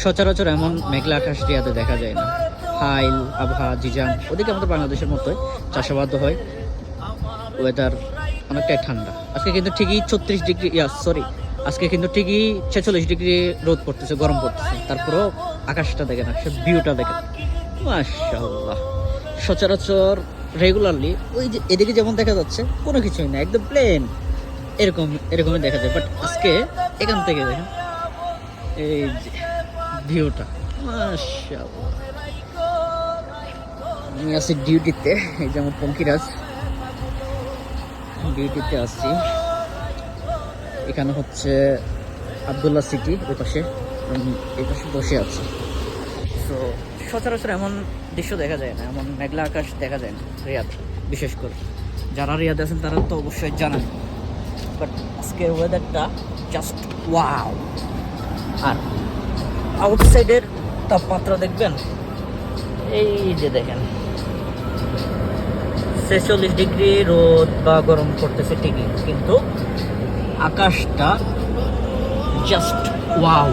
সচরাচর এমন মেঘলা আকাশ রিয়াদে দেখা যায় না। হাইল, আবহা, জিজান, ওদিকে আমাদের বাংলাদেশের মতোই চাষাবাদ হয়। ওয়েদার অনেকটাই ঠান্ডা। আজকে কিন্তু ঠিকই 36 ডিগ্রি, সরি, আজকে কিন্তু ঠিকই 46 ডিগ্রি রোদ পড়তেছে, গরম পড়তেছে। তারপরেও আকাশটা দেখেন, আকাশের ভিউটা দেখেন, মাশাআল্লাহ। সচরাচর রেগুলারলি ওই যে এদিকে যেমন দেখা যাচ্ছে কোনো কিছুই না, একদম প্লেন, এরকমই দেখা যায়। বাট আজকে এখান থেকে দেখেন এই যে ভিউটা, মাশাআল্লাহ। আমি আছি ডিউটিতে, এই যে আমার পঙ্কিরাজ ডিউটিতে আসছি। এখানে হচ্ছে আবদুল্লাহ সিটি, ওই পাশে আমি এই পাশে বসে আছি। তো সচরাচর এমন দৃশ্য দেখা যায় না, এমন মেঘলা আকাশ দেখা যায় না রিয়াদ। বিশেষ করে যারা রিয়াদে আছেন তারা তো অবশ্যই জানেন। বাট আজকের ওয়েদারটা জাস্ট ওয়াও। আর আউটসাইডের তাপমাত্রা দেখবেন, এই যে দেখেন 46 ডিগ্রি রোদ বা গরম করতেছে ঠিকই, কিন্তু আকাশটা জাস্ট ওয়াও।